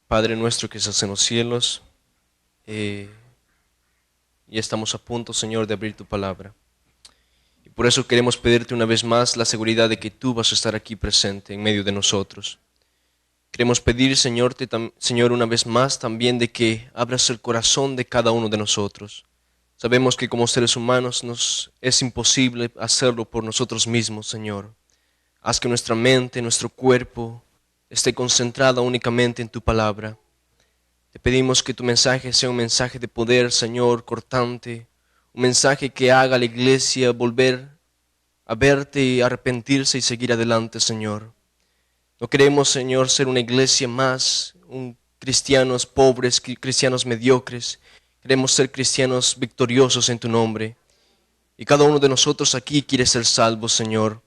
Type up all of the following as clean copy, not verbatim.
Padre nuestro que estás en los cielos, ya estamos a punto, Señor, de abrir tu palabra. Y por eso queremos pedirte una vez más la seguridad de que tú vas a estar aquí presente en medio de nosotros. Queremos pedir, Señor, una vez más también de que abras el corazón de cada uno de nosotros. Sabemos que como seres humanos nos es imposible hacerlo por nosotros mismos, Señor. Haz que nuestra mente, nuestro cuerpo esté concentrada únicamente en tu palabra. Te pedimos que tu mensaje sea un mensaje de poder, Señor, cortante, un mensaje que haga a la iglesia volver a verte y arrepentirse y seguir adelante, Señor. No queremos, Señor, ser una iglesia más, cristianos pobres, cristianos mediocres. Queremos ser cristianos victoriosos en tu nombre. Y cada uno de nosotros aquí quiere ser salvo, Señor.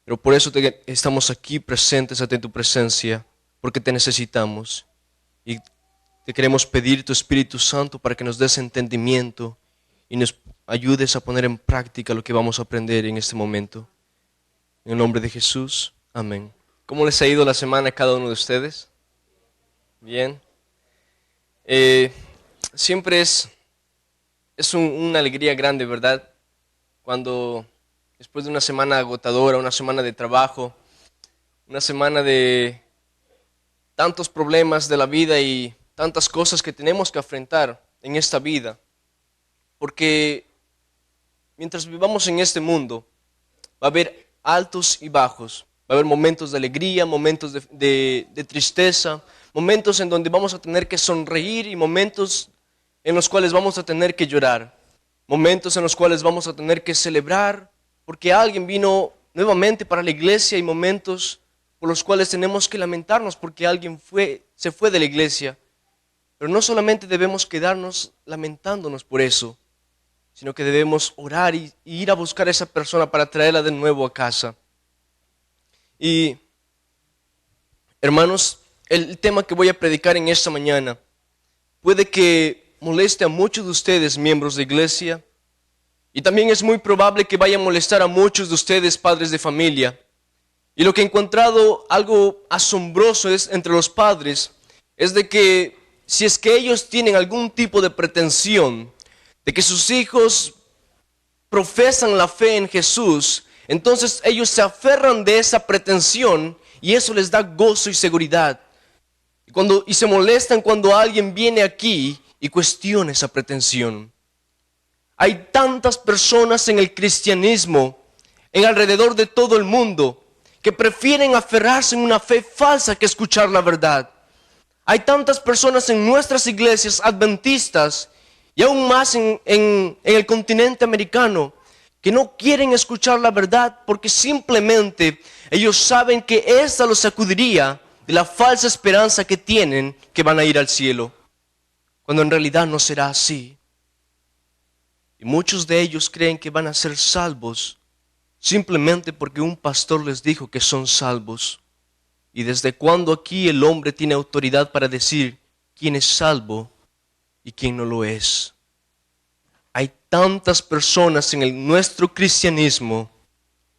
Pero por eso estamos aquí presentes ante tu presencia, porque te necesitamos. Y te queremos pedir tu Espíritu Santo para que nos des entendimiento y nos ayudes a poner en práctica lo que vamos a aprender en este momento. En el nombre de Jesús, amén. ¿Cómo les ha ido la semana a cada uno de ustedes? Bien. Siempre es una alegría grande, ¿verdad? Cuando después de una semana agotadora, una semana de trabajo, una semana de tantos problemas de la vida y tantas cosas que tenemos que enfrentar en esta vida. Porque mientras vivamos en este mundo, va a haber altos y bajos. Va a haber momentos de alegría, momentos de tristeza, momentos en donde vamos a tener que sonreír y momentos en los cuales vamos a tener que llorar. Momentos en los cuales vamos a tener que celebrar porque alguien vino nuevamente para la iglesia y momentos por los cuales tenemos que lamentarnos porque alguien se fue de la iglesia. Pero no solamente debemos quedarnos lamentándonos por eso, sino que debemos orar y ir a buscar a esa persona para traerla de nuevo a casa. Y, hermanos, el tema que voy a predicar en esta mañana puede que moleste a muchos de ustedes, miembros de iglesia, y también es muy probable que vaya a molestar a muchos de ustedes, padres de familia. Y lo que he encontrado algo asombroso entre los padres es de que si es que ellos tienen algún tipo de pretensión de que sus hijos profesan la fe en Jesús, entonces ellos se aferran de esa pretensión y eso les da gozo y seguridad. Y se molestan cuando alguien viene aquí y cuestiona esa pretensión. Hay tantas personas en el cristianismo, en alrededor de todo el mundo, que prefieren aferrarse en una fe falsa que escuchar la verdad. Hay tantas personas en nuestras iglesias adventistas y aún más en el continente americano que no quieren escuchar la verdad porque simplemente ellos saben que esta los sacudiría de la falsa esperanza que tienen que van a ir al cielo, cuando en realidad no será así. Y muchos de ellos creen que van a ser salvos simplemente porque un pastor les dijo que son salvos. ¿Y desde cuándo aquí el hombre tiene autoridad para decir quién es salvo y quién no lo es? Hay tantas personas en nuestro cristianismo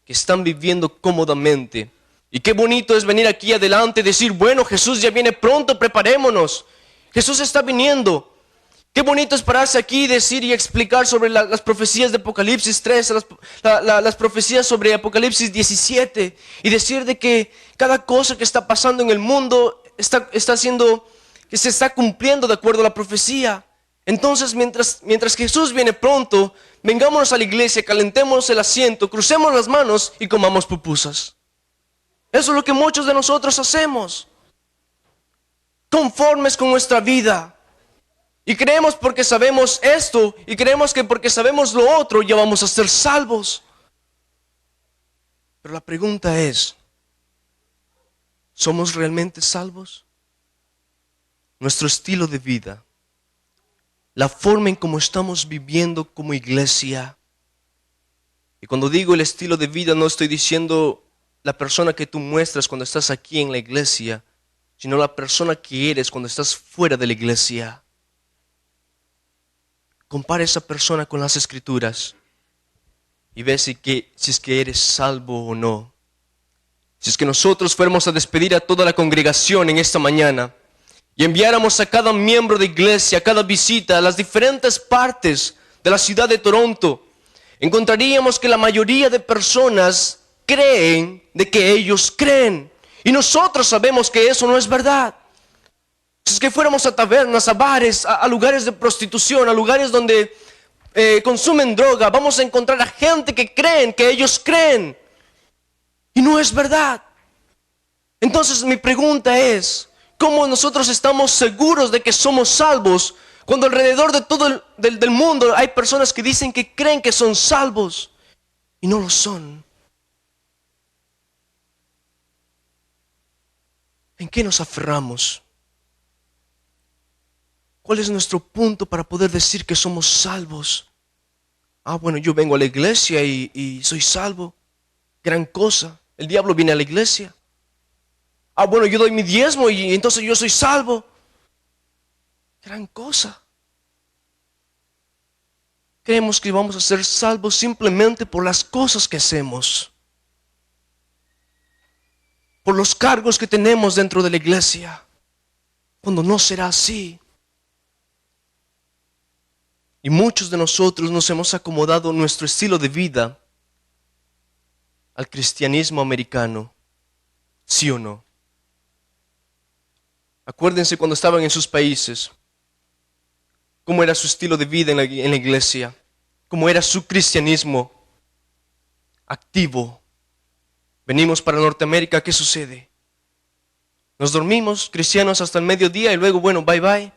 que están viviendo cómodamente. Y qué bonito es venir aquí adelante y decir, bueno, Jesús ya viene pronto, preparémonos. Jesús está viniendo. Qué bonito es pararse aquí y decir y explicar sobre las profecías de Apocalipsis 13, las profecías sobre Apocalipsis 17 y decir de que cada cosa que está pasando en el mundo que se está cumpliendo de acuerdo a la profecía. Entonces, mientras Jesús viene pronto, vengámonos a la iglesia, calentemos el asiento, crucemos las manos y comamos pupusas. Eso es lo que muchos de nosotros hacemos, conformes con nuestra vida. Y creemos porque sabemos esto, y creemos que porque sabemos lo otro, ya vamos a ser salvos. Pero la pregunta es, ¿somos realmente salvos? Nuestro estilo de vida, la forma en cómo estamos viviendo como iglesia. Y cuando digo el estilo de vida, no estoy diciendo la persona que tú muestras cuando estás aquí en la iglesia, sino la persona que eres cuando estás fuera de la iglesia. Compara esa persona con las Escrituras y ve si es que eres salvo o no. Si es que nosotros fuéramos a despedir a toda la congregación en esta mañana y enviáramos a cada miembro de iglesia, a cada visita, a las diferentes partes de la ciudad de Toronto, encontraríamos que la mayoría de personas creen de que ellos creen. Y nosotros sabemos que eso no es verdad. Si es que fuéramos a tabernas, a bares, a lugares de prostitución, a lugares donde consumen droga, vamos a encontrar a gente que creen que ellos creen. Y no es verdad. Entonces mi pregunta es, ¿cómo nosotros estamos seguros de que somos salvos cuando alrededor de todo del mundo hay personas que dicen que creen que son salvos y no lo son? ¿En qué nos aferramos? ¿Cuál es nuestro punto para poder decir que somos salvos? Bueno, yo vengo a la iglesia y soy salvo. Gran cosa. El diablo viene a la iglesia. Bueno, yo doy mi diezmo y entonces yo soy salvo. Gran cosa. Creemos que vamos a ser salvos simplemente por las cosas que hacemos, por los cargos que tenemos dentro de la iglesia, cuando no será así. Y muchos de nosotros nos hemos acomodado nuestro estilo de vida al cristianismo americano, ¿sí o no? Acuérdense cuando estaban en sus países, cómo era su estilo de vida en la iglesia, cómo era su cristianismo activo. Venimos para Norteamérica, ¿qué sucede? Nos dormimos cristianos hasta el mediodía y luego, bueno, bye bye.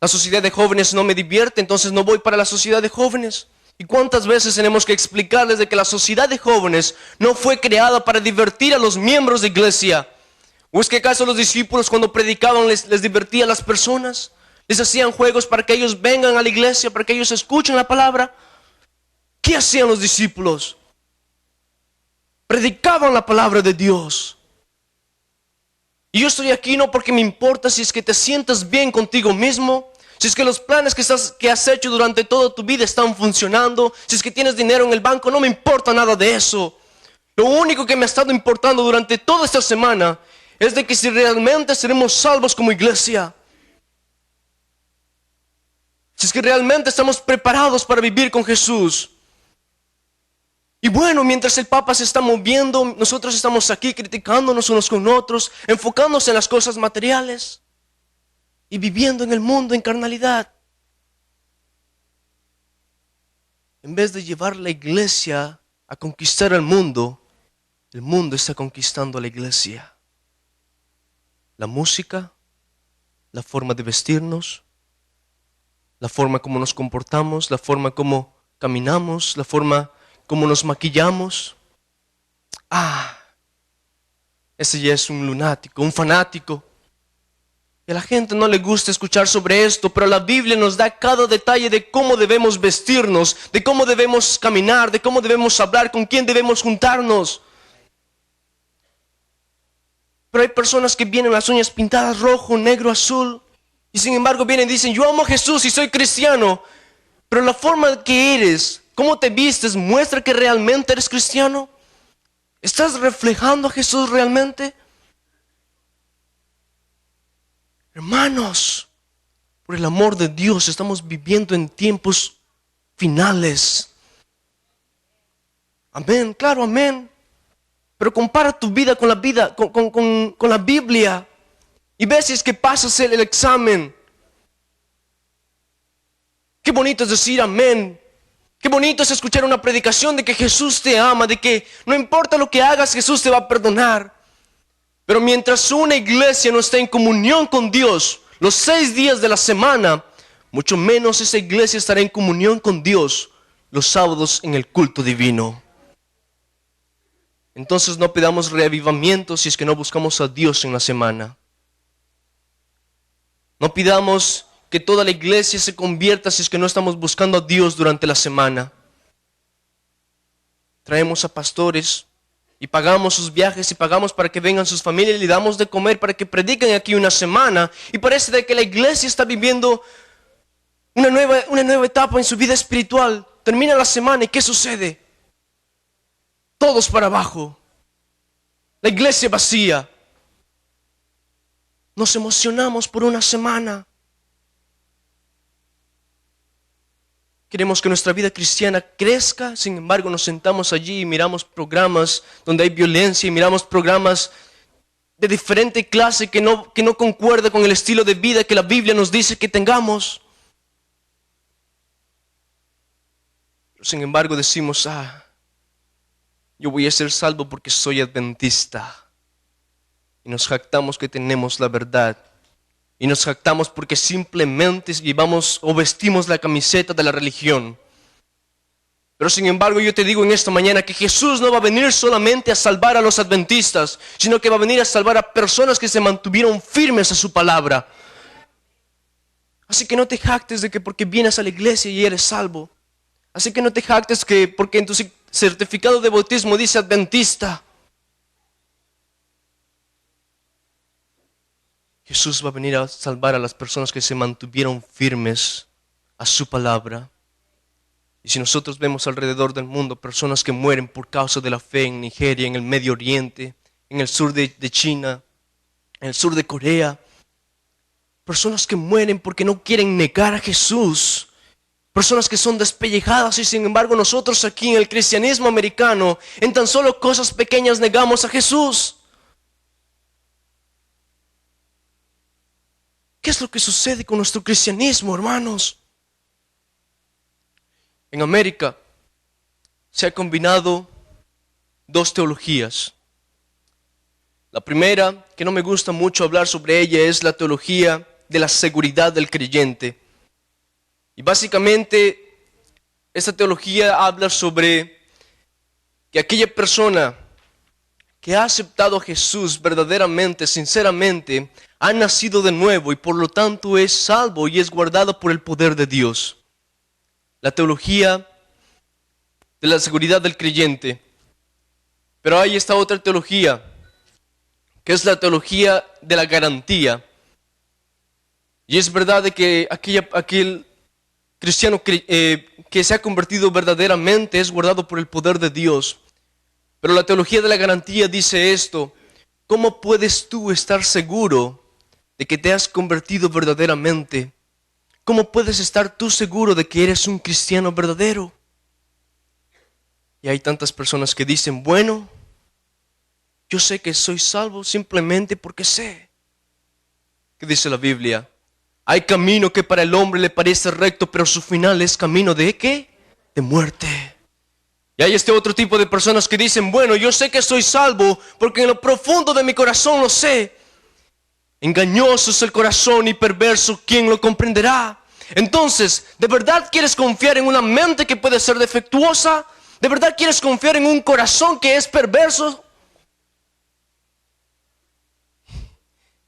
La sociedad de jóvenes no me divierte, entonces no voy para la sociedad de jóvenes. ¿Y cuántas veces tenemos que explicarles de que la sociedad de jóvenes no fue creada para divertir a los miembros de iglesia? ¿O es que acaso los discípulos cuando predicaban les divertía a las personas? ¿Les hacían juegos para que ellos vengan a la iglesia, para que ellos escuchen la palabra? ¿Qué hacían los discípulos? Predicaban la palabra de Dios. Y yo estoy aquí no porque me importa si es que te sientas bien contigo mismo, si es que los planes que has hecho durante toda tu vida están funcionando, si es que tienes dinero en el banco, no me importa nada de eso. Lo único que me ha estado importando durante toda esta semana es de que si realmente seremos salvos como iglesia, si es que realmente estamos preparados para vivir con Jesús. Y bueno, mientras el Papa se está moviendo, nosotros estamos aquí criticándonos unos con otros, enfocándose en las cosas materiales y viviendo en el mundo en carnalidad. En vez de llevar la iglesia a conquistar el mundo está conquistando a la iglesia. La música, la forma de vestirnos, la forma como nos comportamos, la forma como caminamos, la forma como nos maquillamos. Ese ya es un lunático, un fanático. Y a la gente no le gusta escuchar sobre esto, pero la Biblia nos da cada detalle de cómo debemos vestirnos, de cómo debemos caminar, de cómo debemos hablar, con quién debemos juntarnos. Pero hay personas que vienen las uñas pintadas rojo, negro, azul, y sin embargo vienen y dicen, yo amo a Jesús y soy cristiano, pero la forma que eres, cómo te vistes, muestra que realmente eres cristiano. ¿Estás reflejando a Jesús realmente? Hermanos, por el amor de Dios, estamos viviendo en tiempos finales. Amén, claro, amén. Pero compara tu vida con la vida, con la Biblia. Y ves si es que pasas el examen. Qué bonito es decir amén. Qué bonito es escuchar una predicación de que Jesús te ama, de que no importa lo que hagas, Jesús te va a perdonar. Pero mientras una iglesia no está en comunión con Dios los 6 días de la semana, mucho menos esa iglesia estará en comunión con Dios los sábados en el culto divino. Entonces no pidamos reavivamiento si es que no buscamos a Dios en la semana. No pidamos que toda la iglesia se convierta si es que no estamos buscando a Dios durante la semana. Traemos a pastores y pagamos sus viajes y pagamos para que vengan sus familias y le damos de comer para que prediquen aquí una semana. Y parece de que la iglesia está viviendo una nueva etapa en su vida espiritual. Termina la semana y ¿qué sucede? Todos para abajo. La iglesia vacía. Nos emocionamos por una semana. Queremos que nuestra vida cristiana crezca, sin embargo nos sentamos allí y miramos programas donde hay violencia y miramos programas de diferente clase que no concuerda con el estilo de vida que la Biblia nos dice que tengamos. Pero sin embargo decimos, yo voy a ser salvo porque soy adventista. Y nos jactamos que tenemos la verdad. Y nos jactamos porque simplemente llevamos o vestimos la camiseta de la religión. Pero sin embargo yo te digo en esta mañana que Jesús no va a venir solamente a salvar a los adventistas, sino que va a venir a salvar a personas que se mantuvieron firmes a su palabra. Así que no te jactes de que porque vienes a la iglesia y eres salvo. Así que no te jactes que porque en tu certificado de bautismo dice adventista. Jesús va a venir a salvar a las personas que se mantuvieron firmes a su palabra. Y si nosotros vemos alrededor del mundo personas que mueren por causa de la fe en Nigeria, en el Medio Oriente, en el sur de China, en el sur de Corea, personas que mueren porque no quieren negar a Jesús, personas que son despellejadas y sin embargo nosotros aquí en el cristianismo americano, en tan solo cosas pequeñas negamos a Jesús. ¿Qué es lo que sucede con nuestro cristianismo, hermanos? En América se han combinado dos teologías. La primera, que no me gusta mucho hablar sobre ella, es la teología de la seguridad del creyente. Y básicamente, esta teología habla sobre que aquella persona que ha aceptado a Jesús verdaderamente, sinceramente, ha nacido de nuevo y por lo tanto es salvo y es guardado por el poder de Dios. La teología de la seguridad del creyente. Pero hay esta otra teología, que es la teología de la garantía. Y es verdad de que aquel cristiano que se ha convertido verdaderamente es guardado por el poder de Dios. Pero la teología de la garantía dice esto: ¿cómo puedes tú estar seguro de que te has convertido verdaderamente? ¿Cómo puedes estar tú seguro de que eres un cristiano verdadero? Y hay tantas personas que dicen, bueno, yo sé que soy salvo simplemente porque sé. ¿Qué dice la Biblia? Hay camino que para el hombre le parece recto, pero su final es camino ¿de qué? De muerte. Y hay este otro tipo de personas que dicen, bueno, yo sé que soy salvo porque en lo profundo de mi corazón lo sé. Engañoso es el corazón y perverso, ¿quién lo comprenderá? Entonces, ¿de verdad quieres confiar en una mente que puede ser defectuosa? ¿De verdad quieres confiar en un corazón que es perverso?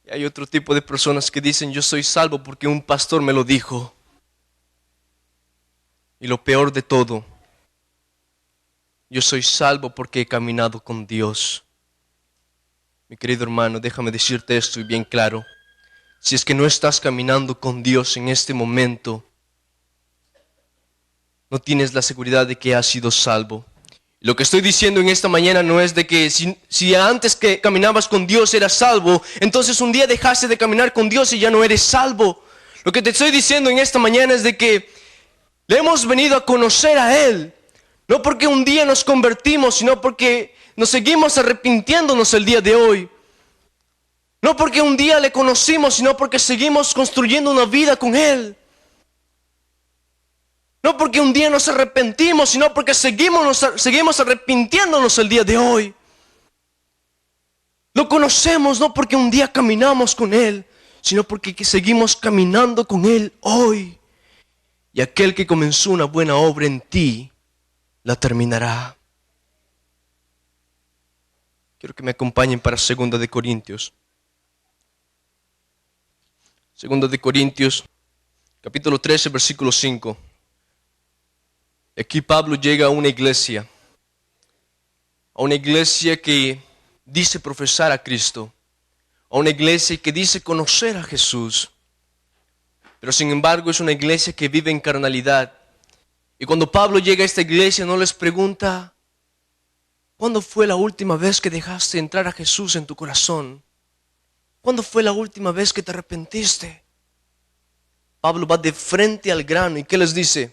Y hay otro tipo de personas que dicen, yo soy salvo porque un pastor me lo dijo. Y lo peor de todo, yo soy salvo porque he caminado con Dios. Mi querido hermano, déjame decirte esto y bien claro. Si es que no estás caminando con Dios en este momento, no tienes la seguridad de que has sido salvo. Lo que estoy diciendo en esta mañana no es de que si antes que caminabas con Dios eras salvo, entonces un día dejaste de caminar con Dios y ya no eres salvo. Lo que te estoy diciendo en esta mañana es de que le hemos venido a conocer a Él. No porque un día nos convertimos, sino porque nos seguimos arrepintiéndonos el día de hoy. No porque un día le conocimos, sino porque seguimos construyendo una vida con Él. No porque un día nos arrepentimos, sino porque seguimos arrepintiéndonos el día de hoy. Lo conocemos no porque un día caminamos con Él, sino porque seguimos caminando con Él hoy. Y aquel que comenzó una buena obra en ti, la terminará. Quiero que me acompañen para 2 de Corintios. 2 de Corintios, capítulo 13, versículo 5. Aquí Pablo llega a una iglesia que dice profesar a Cristo, a una iglesia que dice conocer a Jesús, pero sin embargo es una iglesia que vive en carnalidad. Y cuando Pablo llega a esta iglesia no les pregunta, ¿cuándo fue la última vez que dejaste entrar a Jesús en tu corazón? ¿Cuándo fue la última vez que te arrepentiste? Pablo va de frente al grano y ¿qué les dice?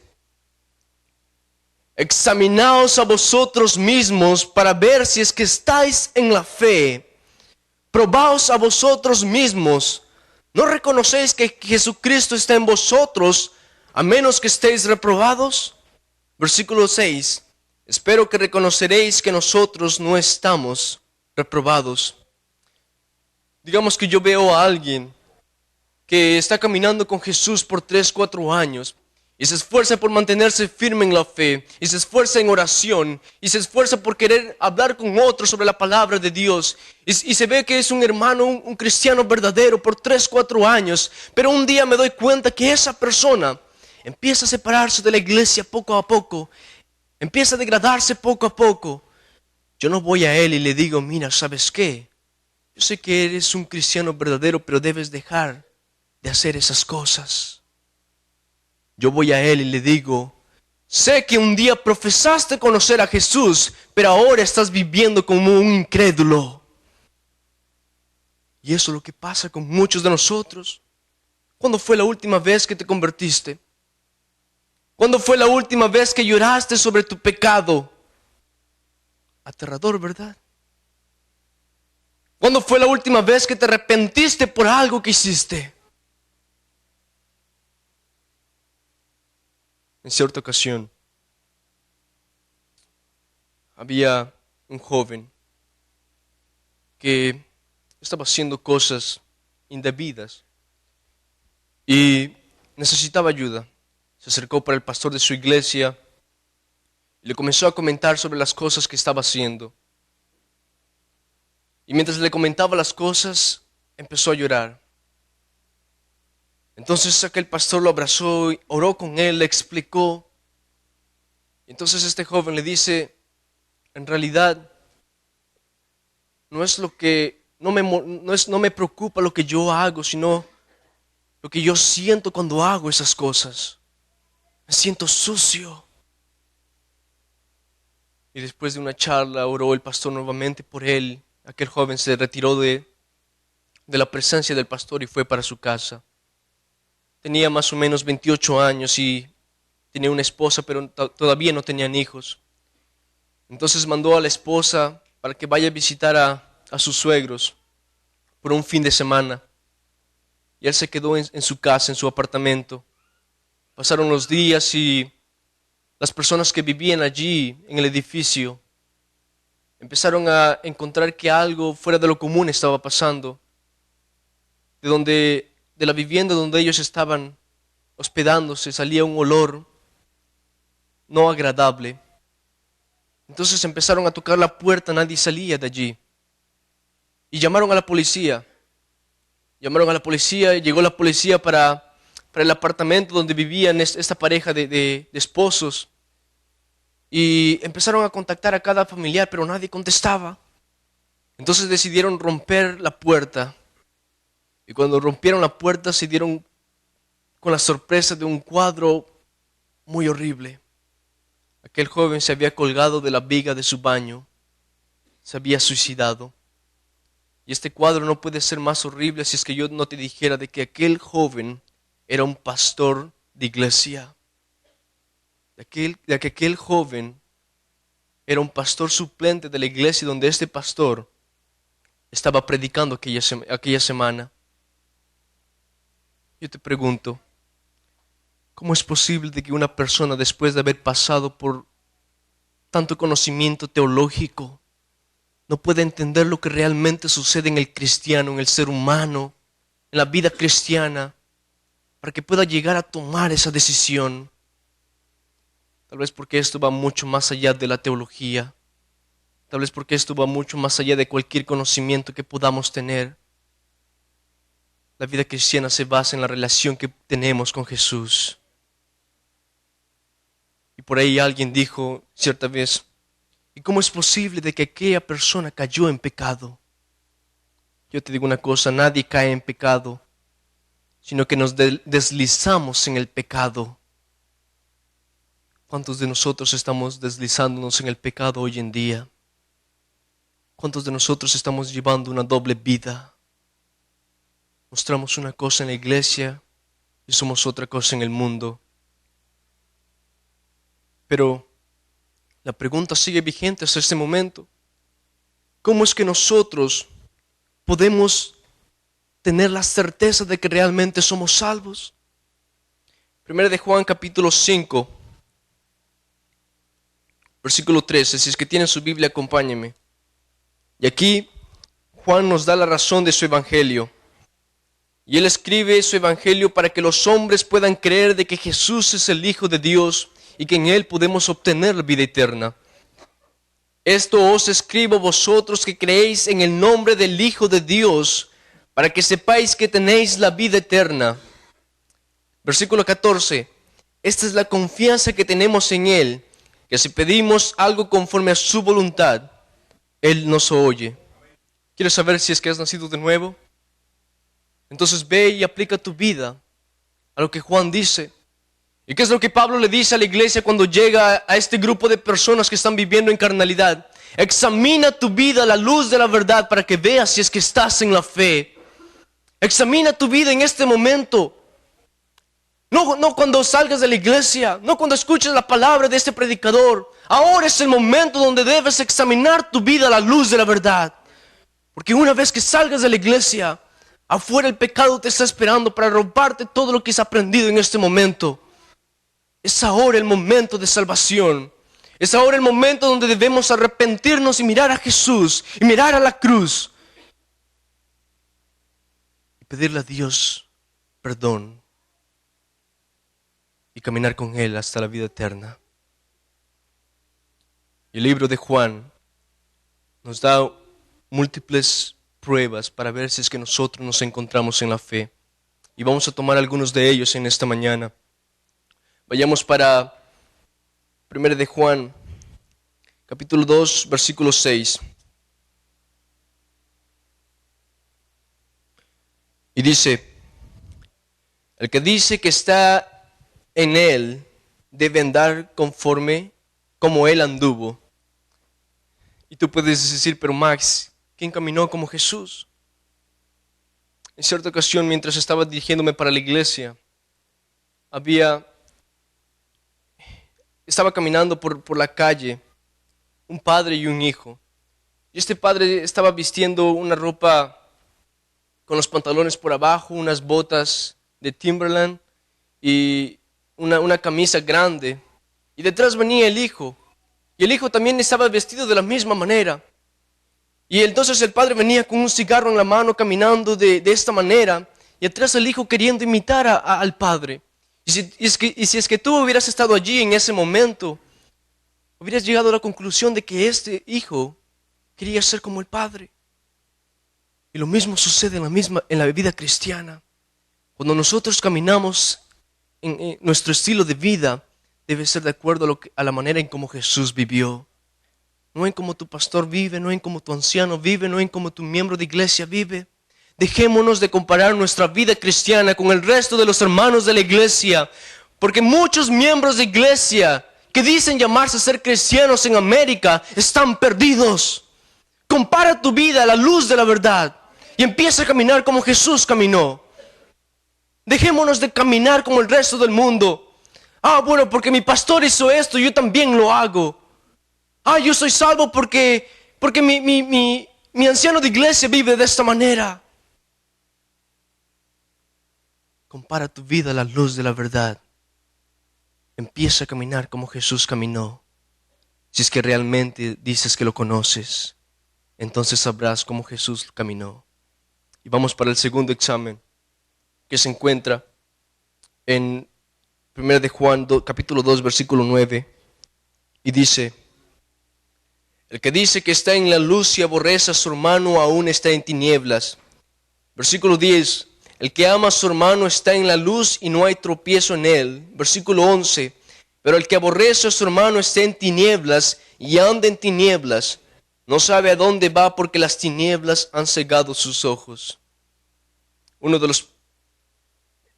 Examinaos a vosotros mismos para ver si es que estáis en la fe. Probaos a vosotros mismos. ¿No reconocéis que Jesucristo está en vosotros, a menos que estéis reprobados? Versículo 6. Espero que reconoceréis que nosotros no estamos reprobados. Digamos que yo veo a alguien que está caminando con Jesús por 3, 4 años y se esfuerza por mantenerse firme en la fe, y se esfuerza en oración, y se esfuerza por querer hablar con otros sobre la palabra de Dios, y se ve que es un hermano, un cristiano verdadero por 3, 4 años, pero un día me doy cuenta que esa persona empieza a separarse de la iglesia poco a poco, empieza a degradarse poco a poco. Yo no voy a él y le digo, mira, ¿sabes qué? Yo sé que eres un cristiano verdadero, pero debes dejar de hacer esas cosas. Yo voy a él y le digo, sé que un día profesaste conocer a Jesús, pero ahora estás viviendo como un incrédulo. Y eso es lo que pasa con muchos de nosotros. ¿Cuándo fue la última vez que te convertiste? ¿Cuándo fue la última vez que lloraste sobre tu pecado? Aterrador, ¿verdad? ¿Cuándo fue la última vez que te arrepentiste por algo que hiciste? En cierta ocasión, había un joven que estaba haciendo cosas indebidas y necesitaba ayuda. Se acercó para el pastor de su iglesia y le comenzó a comentar sobre las cosas que estaba haciendo. Y mientras le comentaba las cosas, empezó a llorar. Entonces aquel pastor lo abrazó, oró con él, le explicó. Entonces este joven le dice, en realidad, no me preocupa lo que yo hago, sino lo que yo siento cuando hago esas cosas. Me siento sucio. Y después de una charla oró el pastor nuevamente por él. Aquel joven se retiró de la presencia del pastor y fue para su casa. Tenía más o menos 28 años y tenía una esposa, pero todavía no tenían hijos. Entonces mandó a la esposa para que vaya a visitar a sus suegros por un fin de semana. Y él se quedó en su casa, en su apartamento. Pasaron los días y las personas que vivían allí en el edificio empezaron a encontrar que algo fuera de lo común estaba pasando. De la vivienda donde ellos estaban hospedándose salía un olor no agradable. Entonces empezaron a tocar la puerta, nadie salía de allí. Y llamaron a la policía. Llegó la policía para el apartamento donde vivían esta pareja de esposos. Y empezaron a contactar a cada familiar, pero nadie contestaba. Entonces decidieron romper la puerta. Y cuando rompieron la puerta se dieron con la sorpresa de un cuadro muy horrible. Aquel joven se había colgado de la viga de su baño, se había suicidado. Y este cuadro no puede ser más horrible si es que yo no te dijera de que aquel joven era un pastor de iglesia. De que aquel joven era un pastor suplente de la iglesia donde este pastor estaba predicando aquella semana. Yo te pregunto, ¿cómo es posible de que una persona después de haber pasado por tanto conocimiento teológico no pueda entender lo que realmente sucede en el cristiano, en el ser humano, en la vida cristiana, para que pueda llegar a tomar esa decisión? Tal vez porque esto va mucho más allá de la teología. Tal vez porque esto va mucho más allá de cualquier conocimiento que podamos tener. La vida cristiana se basa en la relación que tenemos con Jesús. Y por ahí alguien dijo cierta vez, ¿y cómo es posible de que aquella persona cayó en pecado? Yo te digo una cosa, nadie cae en pecado, sino que nos deslizamos en el pecado. ¿Cuántos de nosotros estamos deslizándonos en el pecado hoy en día? ¿Cuántos de nosotros estamos llevando una doble vida? Mostramos una cosa en la iglesia y somos otra cosa en el mundo. Pero la pregunta sigue vigente hasta este momento. ¿Cómo es que nosotros podemos tener la certeza de que realmente somos salvos? Primera de Juan capítulo 5, versículo 13. Si es que tienen su Biblia, acompáñenme. Y aquí Juan nos da la razón de su evangelio. Y él escribe su evangelio para que los hombres puedan creer de que Jesús es el Hijo de Dios y que en él podemos obtener la vida eterna. Esto os escribo vosotros que creéis en el nombre del Hijo de Dios, para que sepáis que tenéis la vida eterna. Versículo 14. Esta es la confianza que tenemos en Él, que si pedimos algo conforme a su voluntad, Él nos oye. ¿Quieres saber si es que has nacido de nuevo? Entonces ve y aplica tu vida a lo que Juan dice. ¿Y qué es lo que Pablo le dice a la iglesia cuando llega a este grupo de personas que están viviendo en carnalidad? Examina tu vida a la luz de la verdad para que veas si es que estás en la fe. Examina tu vida en este momento. No cuando salgas de la iglesia, no cuando escuches la palabra de este predicador. Ahora es el momento donde debes examinar tu vida a la luz de la verdad. Porque una vez que salgas de la iglesia, afuera el pecado te está esperando para robarte todo lo que has aprendido en este momento. Es ahora el momento de salvación. Es ahora el momento donde debemos arrepentirnos y mirar a Jesús y mirar a la cruz. Y pedirle a Dios perdón. Y caminar con Él hasta la vida eterna. Y el libro de Juan nos da múltiples pruebas para ver si es que nosotros nos encontramos en la fe. Y vamos a tomar algunos de ellos en esta mañana. Vayamos para 1 de Juan, capítulo 2, versículo 6. Y dice, el que dice que está en Él debe andar conforme como Él anduvo. Y tú puedes decir, pero Max, ¿quién caminó como Jesús? En cierta ocasión, mientras estaba dirigiéndome para la iglesia, estaba caminando por la calle, un padre y un hijo. Y este padre estaba vistiendo una ropa con los pantalones por abajo, unas botas de Timberland y una camisa grande. Y detrás venía el hijo. Y el hijo también estaba vestido de la misma manera. Y entonces el padre venía con un cigarro en la mano caminando de esta manera. Y atrás el hijo queriendo imitar al padre. Y si es que tú hubieras estado allí en ese momento, hubieras llegado a la conclusión de que este hijo quería ser como el padre. Y lo mismo sucede en la vida cristiana. Cuando nosotros caminamos en nuestro estilo de vida, debe ser de acuerdo a la manera en cómo Jesús vivió. No en cómo tu pastor vive, no en cómo tu anciano vive, no en cómo tu miembro de iglesia vive. Dejémonos de comparar nuestra vida cristiana con el resto de los hermanos de la iglesia, porque muchos miembros de iglesia que dicen llamarse ser cristianos en América están perdidos. Compara tu vida a la luz de la verdad y empieza a caminar como Jesús caminó. Dejémonos de caminar como el resto del mundo. Bueno, porque mi pastor hizo esto, yo también lo hago. Yo soy salvo porque mi anciano de iglesia vive de esta manera. Compara tu vida a la luz de la verdad. Empieza a caminar como Jesús caminó. Si es que realmente dices que lo conoces, entonces sabrás cómo Jesús caminó. Y vamos para el segundo examen, que se encuentra en 1 de Juan capítulo 2, versículo 9. Y dice, el que dice que está en la luz y aborrece a su hermano aún está en tinieblas. Versículo 10. El que ama a su hermano está en la luz y no hay tropiezo en él. Versículo 11. Pero el que aborrece a su hermano está en tinieblas y anda en tinieblas. No sabe a dónde va porque las tinieblas han cegado sus ojos. Uno de los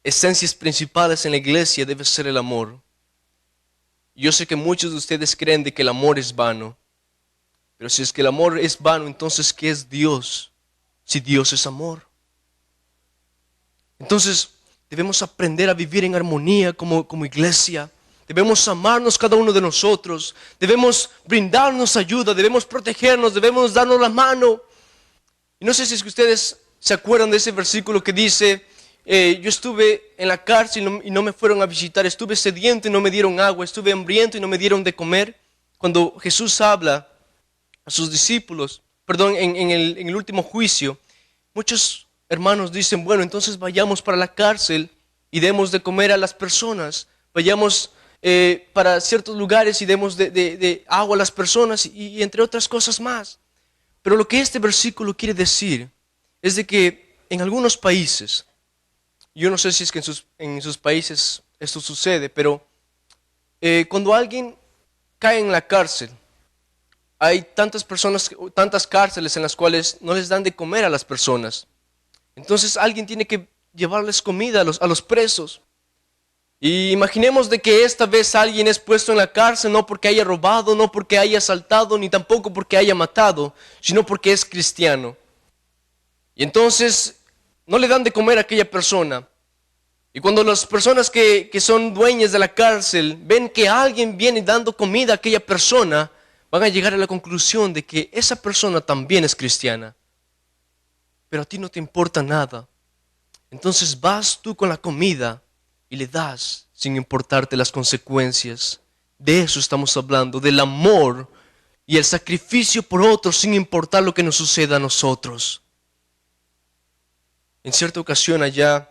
esencias principales en la iglesia debe ser el amor. Yo sé que muchos de ustedes creen de que el amor es vano. Pero si es que el amor es vano, entonces ¿qué es Dios? Si Dios es amor. Entonces debemos aprender a vivir en armonía como iglesia. Debemos amarnos cada uno de nosotros. Debemos brindarnos ayuda. Debemos protegernos. Debemos darnos la mano. Y no sé si es que ustedes se acuerdan de ese versículo que dice, yo estuve en la cárcel y no me fueron a visitar. Estuve sediento y no me dieron agua. Estuve hambriento y no me dieron de comer. Cuando Jesús habla a sus discípulos, perdón, en el último juicio, muchos hermanos dicen, bueno, entonces vayamos para la cárcel y demos de comer a las personas. Vayamos para ciertos lugares y demos de agua a las personas y entre otras cosas más. Pero lo que este versículo quiere decir es de que en algunos países, yo no sé si es que en sus países esto sucede, pero cuando alguien cae en la cárcel, hay tantas personas, tantas cárceles en las cuales no les dan de comer a las personas. Entonces alguien tiene que llevarles comida a los presos. Y imaginemos de que esta vez alguien es puesto en la cárcel no porque haya robado, no porque haya asaltado, ni tampoco porque haya matado, sino porque es cristiano. Y entonces no le dan de comer a aquella persona. Y cuando las personas que son dueñas de la cárcel ven que alguien viene dando comida a aquella persona, van a llegar a la conclusión de que esa persona también es cristiana. Pero a ti no te importa nada. Entonces vas tú con la comida y le das sin importarte las consecuencias. De eso estamos hablando, del amor y el sacrificio por otros sin importar lo que nos suceda a nosotros. En cierta ocasión allá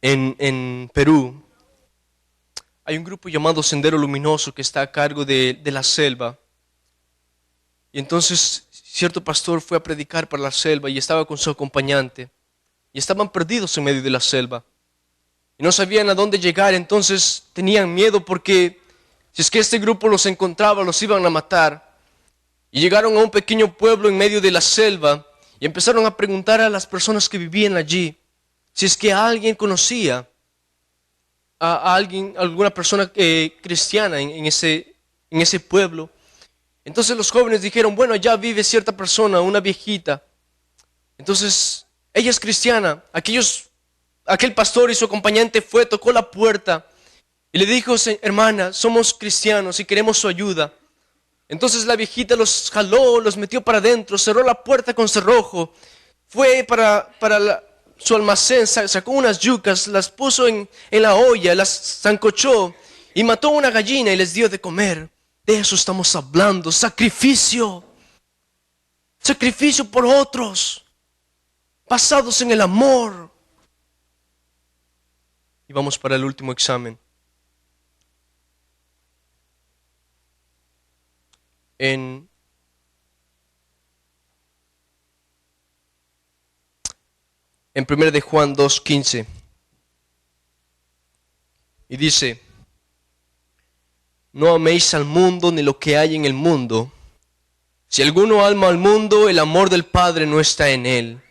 en Perú hay un grupo llamado Sendero Luminoso que está a cargo de la selva. Y entonces cierto pastor fue a predicar para la selva y estaba con su acompañante. Y estaban perdidos en medio de la selva. Y no sabían a dónde llegar, entonces tenían miedo porque si es que este grupo los encontraba, los iban a matar. Y llegaron a un pequeño pueblo en medio de la selva y empezaron a preguntar a las personas que vivían allí si es que alguien conocía a alguien, alguna persona cristiana en ese pueblo. Entonces los jóvenes dijeron, bueno, allá vive cierta persona, una viejita. Entonces ella es cristiana. Aquel pastor y su acompañante tocó la puerta y le dijo, hermana, somos cristianos y queremos su ayuda. Entonces la viejita los jaló, los metió para adentro, cerró la puerta con cerrojo, fue para su almacén, sacó unas yucas, las puso en la olla, las zancochó y mató una gallina y les dio de comer. De eso estamos hablando, sacrificio. Sacrificio por otros, basados en el amor. Y vamos para el último examen. En en 1 de Juan 2:15. Y dice, no améis al mundo ni lo que hay en el mundo. Si alguno ama al mundo, el amor del Padre no está en él.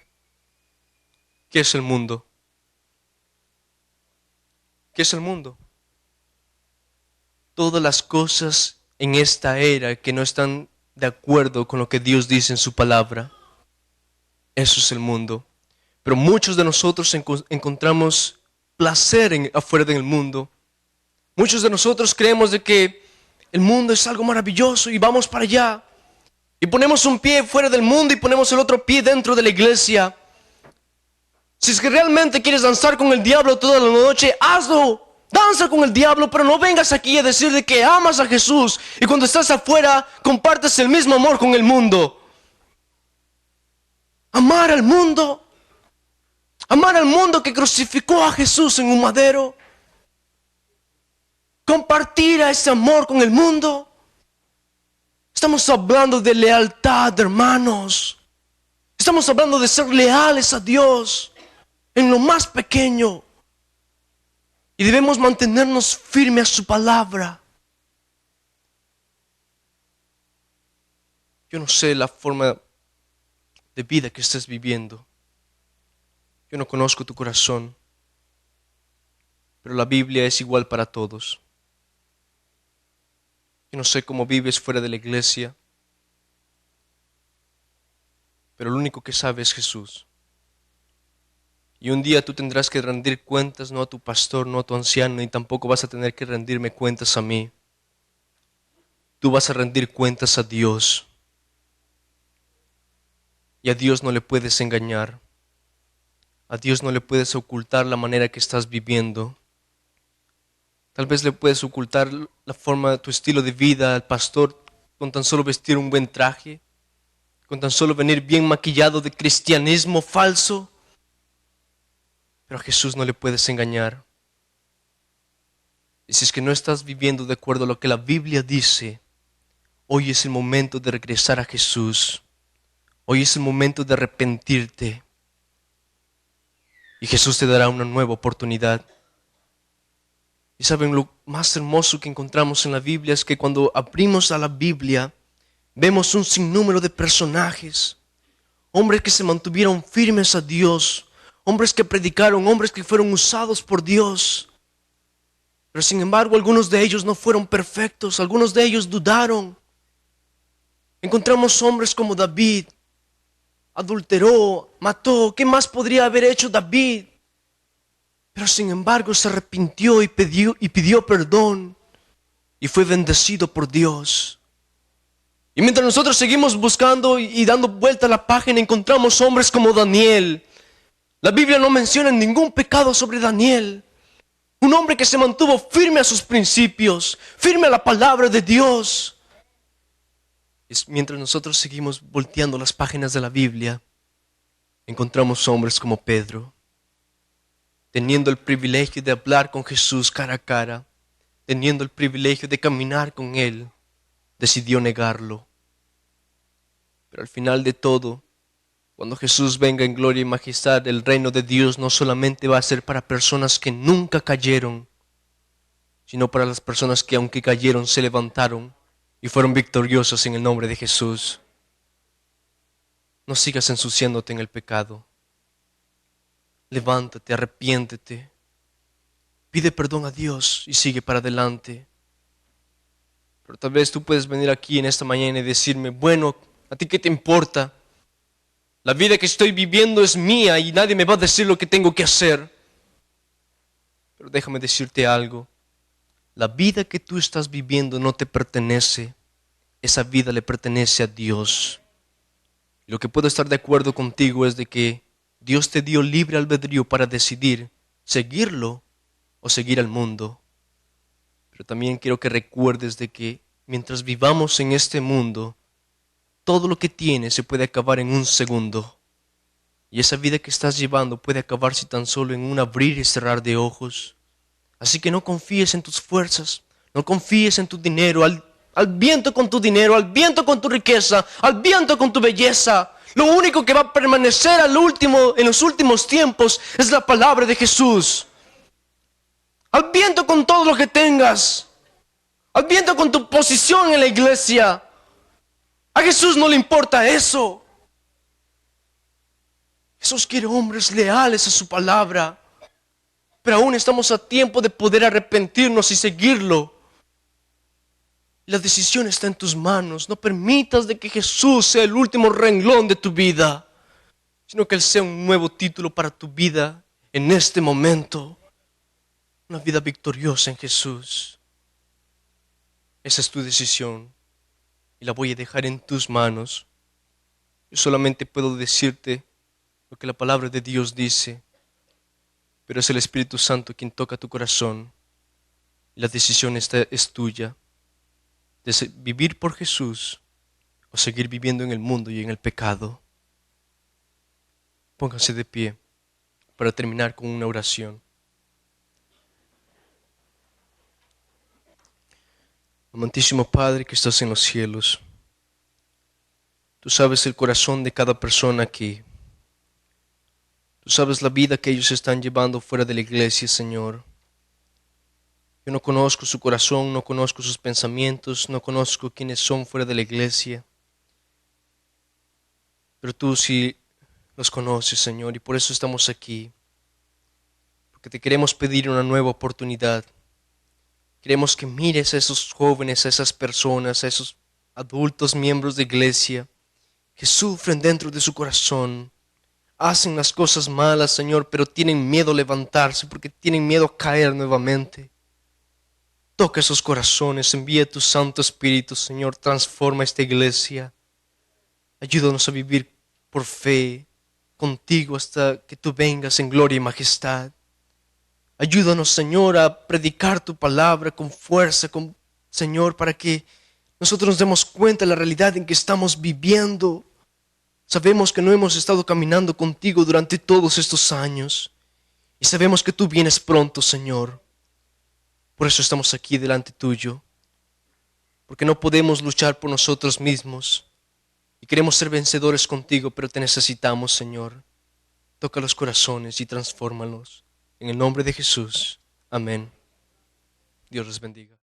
¿Qué es el mundo? ¿Qué es el mundo? Todas las cosas en esta era que no están de acuerdo con lo que Dios dice en su palabra. Eso es el mundo. Pero muchos de nosotros encontramos placer afuera del mundo. Muchos de nosotros creemos de que el mundo es algo maravilloso y vamos para allá. Y ponemos un pie fuera del mundo y ponemos el otro pie dentro de la iglesia. Si es que realmente quieres danzar con el diablo toda la noche, hazlo. Danza con el diablo, pero no vengas aquí a decir de que amas a Jesús y cuando estás afuera compartes el mismo amor con el mundo. Amar al mundo. Amar al mundo que crucificó a Jesús en un madero. Compartir ese amor con el mundo. Estamos hablando de lealtad, hermanos. Estamos hablando de ser leales a Dios en lo más pequeño. Y debemos mantenernos firmes a su palabra. Yo no sé la forma de vida que estés viviendo. Yo no conozco tu corazón. Pero la Biblia es igual para todos. Yo no sé cómo vives fuera de la iglesia. Pero lo único que sabe es Jesús. Y un día tú tendrás que rendir cuentas no a tu pastor, no a tu anciano, y tampoco vas a tener que rendirme cuentas a mí. Tú vas a rendir cuentas a Dios. Y a Dios no le puedes engañar. A Dios no le puedes ocultar la manera que estás viviendo. Tal vez le puedes ocultar la forma, tu estilo de vida al pastor con tan solo vestir un buen traje, con tan solo venir bien maquillado de cristianismo falso. Pero a Jesús no le puedes engañar. Y si es que no estás viviendo de acuerdo a lo que la Biblia dice, hoy es el momento de regresar a Jesús. Hoy es el momento de arrepentirte. Y Jesús te dará una nueva oportunidad. Y saben, lo más hermoso que encontramos en la Biblia es que cuando abrimos a la Biblia, vemos un sinnúmero de personajes. Hombres que se mantuvieron firmes a Dios. Hombres que predicaron, hombres que fueron usados por Dios. Pero sin embargo, algunos de ellos no fueron perfectos. Algunos de ellos dudaron. Encontramos hombres como David. Adulteró, mató. ¿Qué más podría haber hecho David? Pero sin embargo se arrepintió y pidió perdón. Y fue bendecido por Dios. Y mientras nosotros seguimos buscando y dando vuelta a la página, encontramos hombres como Daniel. La Biblia no menciona ningún pecado sobre Daniel. Un hombre que se mantuvo firme a sus principios, firme a la palabra de Dios. Mientras nosotros seguimos volteando las páginas de la Biblia, encontramos hombres como Pedro, teniendo el privilegio de hablar con Jesús cara a cara, teniendo el privilegio de caminar con Él, decidió negarlo. Pero al final de todo, cuando Jesús venga en gloria y majestad, el reino de Dios no solamente va a ser para personas que nunca cayeron, sino para las personas que aunque cayeron se levantaron y fueron victoriosos en el nombre de Jesús. No sigas ensuciándote en el pecado. Levántate, arrepiéntete. Pide perdón a Dios y sigue para adelante. Pero tal vez tú puedes venir aquí en esta mañana y decirme, bueno, ¿a ti qué te importa? La vida que estoy viviendo es mía y nadie me va a decir lo que tengo que hacer. Pero déjame decirte algo. La vida que tú estás viviendo no te pertenece. Esa vida le pertenece a Dios. Y lo que puedo estar de acuerdo contigo es de que Dios te dio libre albedrío para decidir seguirlo o seguir al mundo. Pero también quiero que recuerdes de que mientras vivamos en este mundo, todo lo que tienes se puede acabar en un segundo. Y esa vida que estás llevando puede acabarse tan solo en un abrir y cerrar de ojos. Así que no confíes en tus fuerzas, no confíes en tu dinero, al viento con tu dinero, al viento con tu riqueza, al viento con tu belleza. Lo único que va a permanecer en los últimos tiempos es la palabra de Jesús. Al viento con todo lo que tengas, al viento con tu posición en la iglesia. A Jesús no le importa eso. Jesús quiere hombres leales a su palabra. Pero aún estamos a tiempo de poder arrepentirnos y seguirlo. La decisión está en tus manos. No permitas de que Jesús sea el último renglón de tu vida, sino que Él sea un nuevo título para tu vida en este momento. Una vida victoriosa en Jesús. Esa es tu decisión y la voy a dejar en tus manos. Yo solamente puedo decirte lo que la palabra de Dios dice. Pero es el Espíritu Santo quien toca tu corazón. La decisión es tuya. De vivir por Jesús o seguir viviendo en el mundo y en el pecado. Pónganse de pie para terminar con una oración. Amantísimo Padre que estás en los cielos, tú sabes el corazón de cada persona aquí. Tú sabes la vida que ellos están llevando fuera de la iglesia, Señor. Yo no conozco su corazón, no conozco sus pensamientos, no conozco quiénes son fuera de la iglesia. Pero tú sí los conoces, Señor, y por eso estamos aquí. Porque te queremos pedir una nueva oportunidad. Queremos que mires a esos jóvenes, a esas personas, a esos adultos miembros de iglesia que sufren dentro de su corazón. hacen las cosas malas, Señor, pero tienen miedo a levantarse porque tienen miedo a caer nuevamente. Toca esos corazones, envía tu Santo Espíritu, Señor, transforma esta iglesia. Ayúdanos a vivir por fe contigo hasta que tú vengas en gloria y majestad. Ayúdanos, Señor, a predicar tu palabra con fuerza, Señor, para que nosotros nos demos cuenta de la realidad en que estamos viviendo. Sabemos que no hemos estado caminando contigo durante todos estos años y sabemos que tú vienes pronto, Señor. Por eso estamos aquí delante tuyo, porque no podemos luchar por nosotros mismos y queremos ser vencedores contigo, pero te necesitamos, Señor. Toca los corazones y transfórmalos. En el nombre de Jesús. Amén. Dios les bendiga.